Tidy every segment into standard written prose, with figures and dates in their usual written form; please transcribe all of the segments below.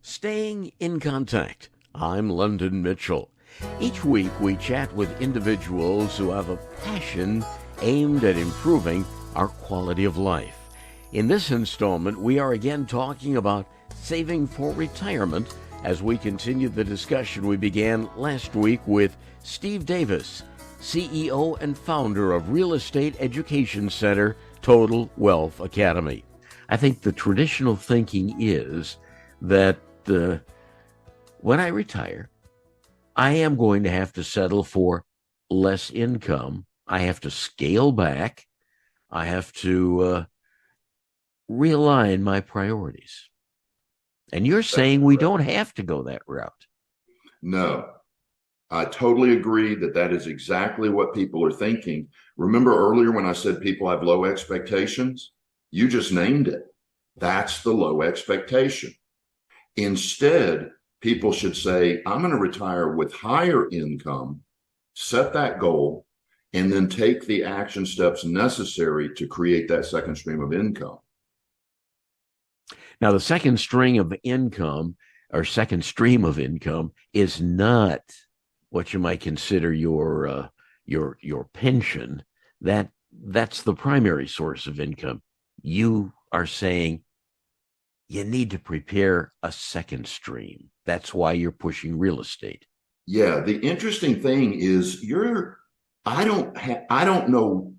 Staying in contact. I'm London Mitchell. Each week we chat with individuals who have a passion aimed at improving our quality of life. In this installment, we are again talking about saving for retirement as we continue the discussion we began last week with Steve Davis, CEO and founder of real estate education center Total Wealth Academy. I think the traditional thinking is that when I retire, I am going to have to settle for less income. I have to scale back. I have to realign my priorities. And you're saying we don't have to go that route. No, I totally agree that is exactly what people are thinking. Remember earlier when I said people have low expectations? You just named it. That's the low expectation. Instead, people should say, I'm going to retire with higher income, set that goal, and then take the action steps necessary to create that second stream of income. Now, the second stream of income is not what you might consider your pension. That's the primary source of income. You are saying you need to prepare a second stream. That's why you're pushing real estate. Yeah, the interesting thing is I don't know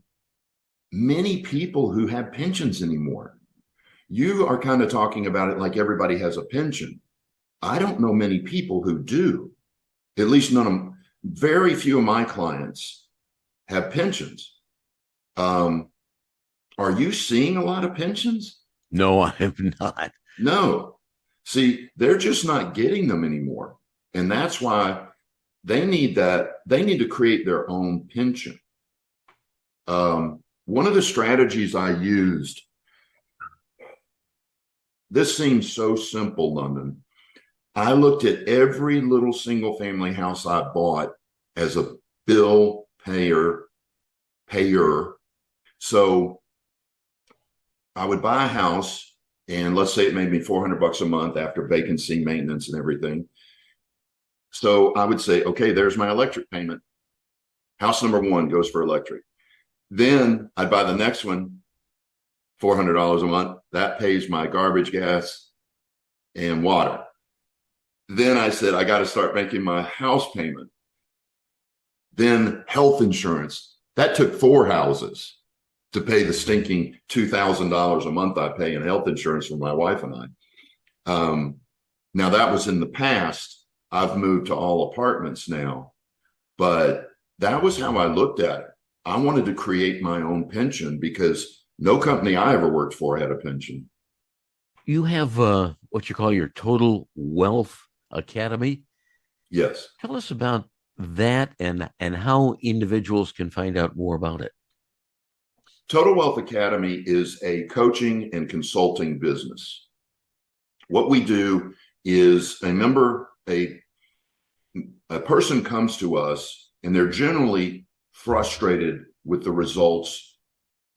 many people who have pensions anymore. You are kind of talking about it like everybody has a pension. I don't know many people who do. At least very few of my clients have pensions. Are you seeing a lot of pensions? No, I have not. No. See, they're just not getting them anymore. And that's why they need to create their own pension. One of the strategies I used, this seems so simple, London. I looked at every little single family house I bought as a bill payer. So I would buy a house, and let's say it made me $400 a month after vacancy, maintenance, and everything. So I would say, okay, there's my electric payment. House number one goes for electric. Then I'd buy the next one, $400 a month. That pays my garbage, gas, and water. Then I said, I got to start making my house payment. Then health insurance. That took 4 houses to pay the stinking $2,000 a month I pay in health insurance for my wife and I. Now that was in the past. I've moved to all apartments now, but that was how I looked at it. I wanted to create my own pension because no company I ever worked for had a pension. You have what you call your Total Wealth Academy. Yes. Tell us about that and how individuals can find out more about it. Total Wealth Academy is a coaching and consulting business. What we do is a person comes to us and they're generally frustrated with the results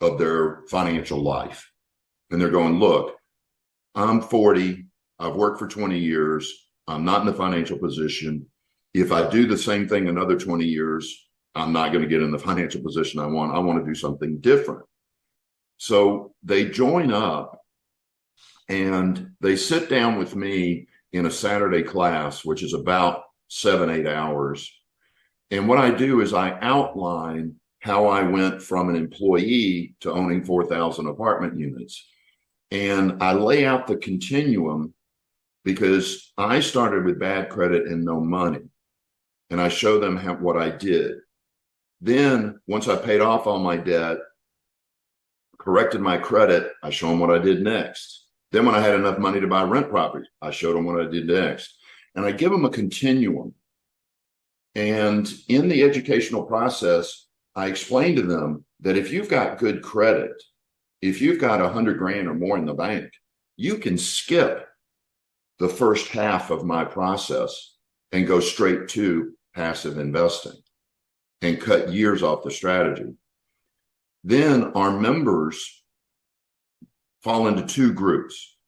of their financial life. And they're going, look, I'm 40. I've worked for 20 years. I'm not in the financial position. If I do the same thing another 20 years, I'm not going to get in the financial position I want. I want to do something different. So they join up and they sit down with me in a Saturday class, which is about 7-8 hours. And what I do is I outline how I went from an employee to owning 4,000 apartment units. And I lay out the continuum because I started with bad credit and no money. And I show them what I did. Then once I paid off all my debt, corrected my credit, I show them what I did next. Then when I had enough money to buy rent property, I showed them what I did next. And I give them a continuum. And in the educational process, I explain to them that if you've got good credit, if you've got $100,000 or more in the bank, you can skip the first half of my process and go straight to passive investing and cut years off the strategy. Then our members fall into 2 groups.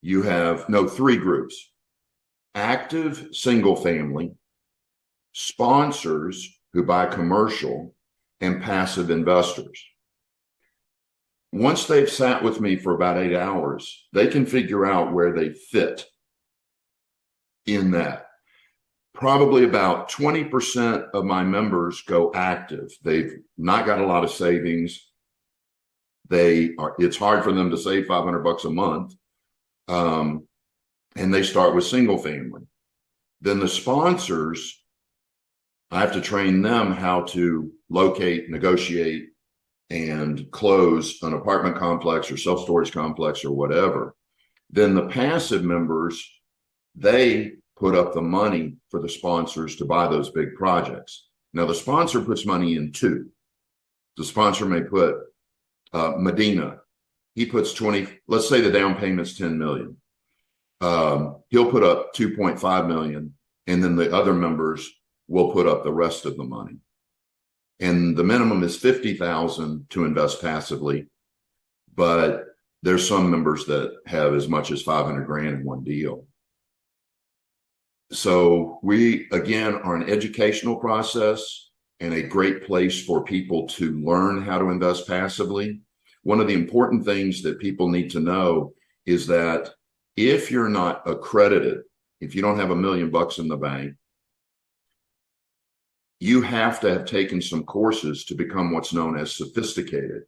3 groups. active single family, sponsors who buy commercial, and passive investors. Once they've sat with me for about 8 hours, they can figure out where they fit in that. Probably about 20% of my members go active. They've not got a lot of savings. It's hard for them to save $500 a month. And they start with single family. Then the sponsors, I have to train them how to locate, negotiate, and close an apartment complex or self-storage complex or whatever. Then the passive members, they put up the money for the sponsors to buy those big projects. Now, the sponsor puts money in too. The sponsor may put Medina. He puts 20, let's say the down payment's 10 million. He'll put up 2.5 million, and then the other members will put up the rest of the money. And the minimum is 50,000 to invest passively, but there's some members that have as much as 500 grand in one deal. So we, again, are an educational process and a great place for people to learn how to invest passively. One of the important things that people need to know is that if you're not accredited, if you don't have $1 million in the bank, you have to have taken some courses to become what's known as sophisticated,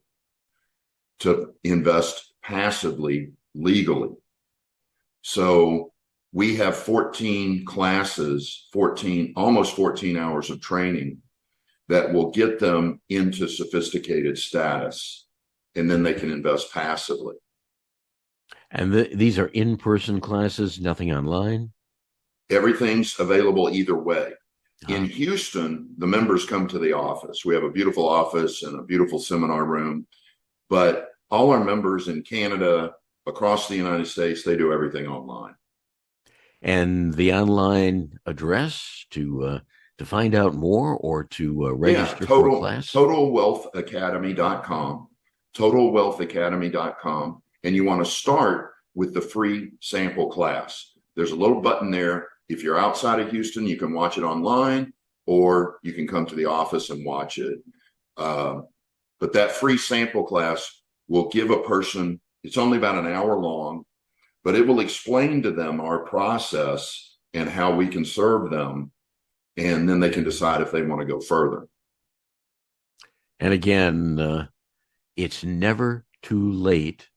to invest passively legally. So we have 14 classes, almost 14 hours of training that will get them into sophisticated status, and then they can invest passively. And these are in-person classes, nothing online? Everything's available either way. In Houston, the members come to the office. We have a beautiful office and a beautiful seminar room, but all our members in Canada, across the United States, they do everything online. And the online address to find out more or to register for a class? TotalWealthAcademy.com, TotalWealthAcademy.com. And you want to start with the free sample class. There's a little button there. If you're outside of Houston, you can watch it online, or you can come to the office and watch it. But that free sample class will give a person, it's only about an hour long, but it will explain to them our process and how we can serve them. And then they can decide if they want to go further. And again, it's never too late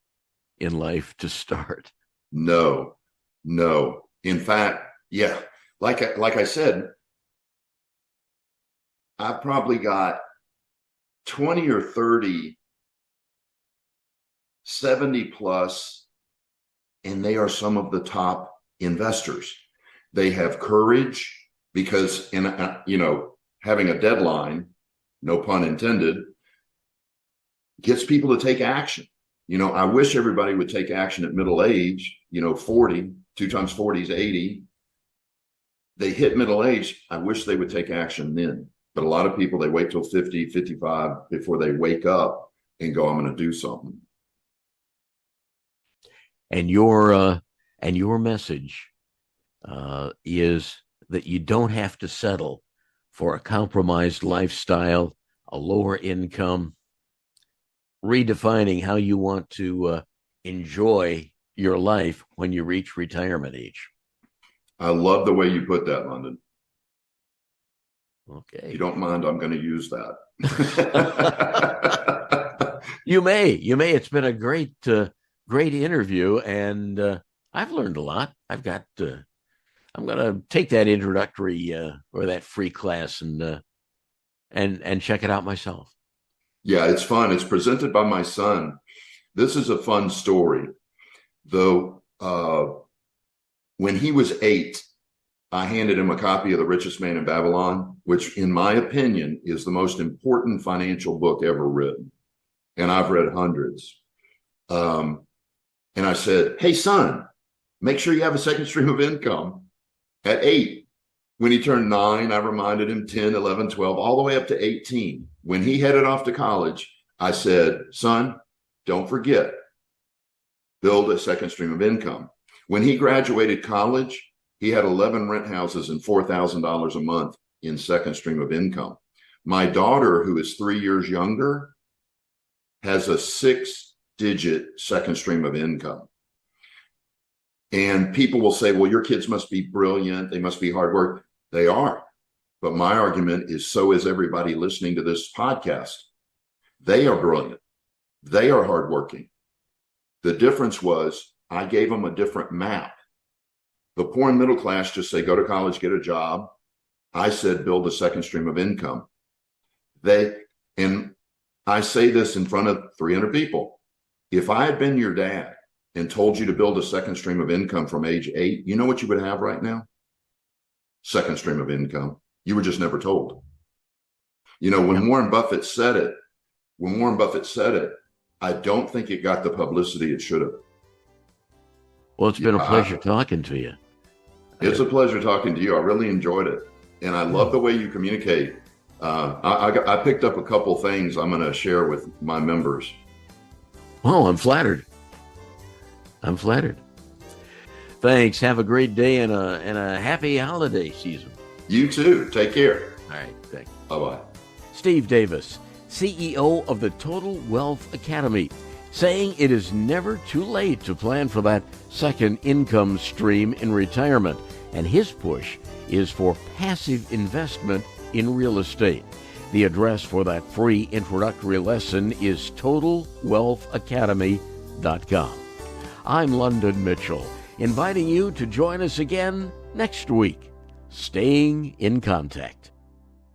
in life to start. No. In fact, yeah, like I said, I've probably got 20 or 30, 70 plus, and they are some of the top investors. They have courage because, having a deadline, no pun intended, gets people to take action. I wish everybody would take action at middle age, 40, 2 times 40 is 80. They hit middle age. I wish they would take action then. But a lot of people, they wait till 50, 55 before they wake up and go, I'm going to do something. And your message is that you don't have to settle for a compromised lifestyle, a lower income, redefining how you want to enjoy your life when you reach retirement age. I love the way you put that, London. Okay. If you don't mind, I'm going to use that. You may. It's been a great interview, and I've learned a lot. I'm going to take that introductory or that free class and check it out myself. Yeah, it's fun. It's presented by my son. This is a fun story, though. When he was 8, I handed him a copy of The Richest Man in Babylon, which, in my opinion, is the most important financial book ever written. And I've read hundreds. And I said, hey, son, make sure you have a second stream of income. At 8, when he turned 9, I reminded him 10, 11, 12, all the way up to 18. When he headed off to college, I said, son, don't forget, build a second stream of income. When he graduated college, He had 11 rent houses and $4,000 a month in second stream of income. My daughter, who is 3 years younger, has a 6-digit second stream of income. And people will say, well, your kids must be brilliant. They must be hard work. They are. But my argument is, so is everybody listening to this podcast. They are brilliant. They are hardworking. The difference was I gave them a different map. The poor and middle class just say, go to college, get a job. I said, build a second stream of income. And I say this in front of 300 people. If I had been your dad and told you to build a second stream of income from age 8, you know what you would have right now? Second stream of income. You were just never told. You know, when Warren Buffett said it, I don't think it got the publicity it should have. Well, it's been a pleasure talking to you. It's a pleasure talking to you. I really enjoyed it. And I love the way you communicate. I picked up a couple things I'm going to share with my members. Oh, I'm flattered. Thanks. Have a great day and a happy holiday season. You too. Take care. All right. Thanks. Bye-bye. Steve Davis, CEO of the Total Wealth Academy, saying it is never too late to plan for that second income stream in retirement. And his push is for passive investment in real estate. The address for that free introductory lesson is totalwealthacademy.com. I'm London Mitchell, inviting you to join us again next week. Staying in contact.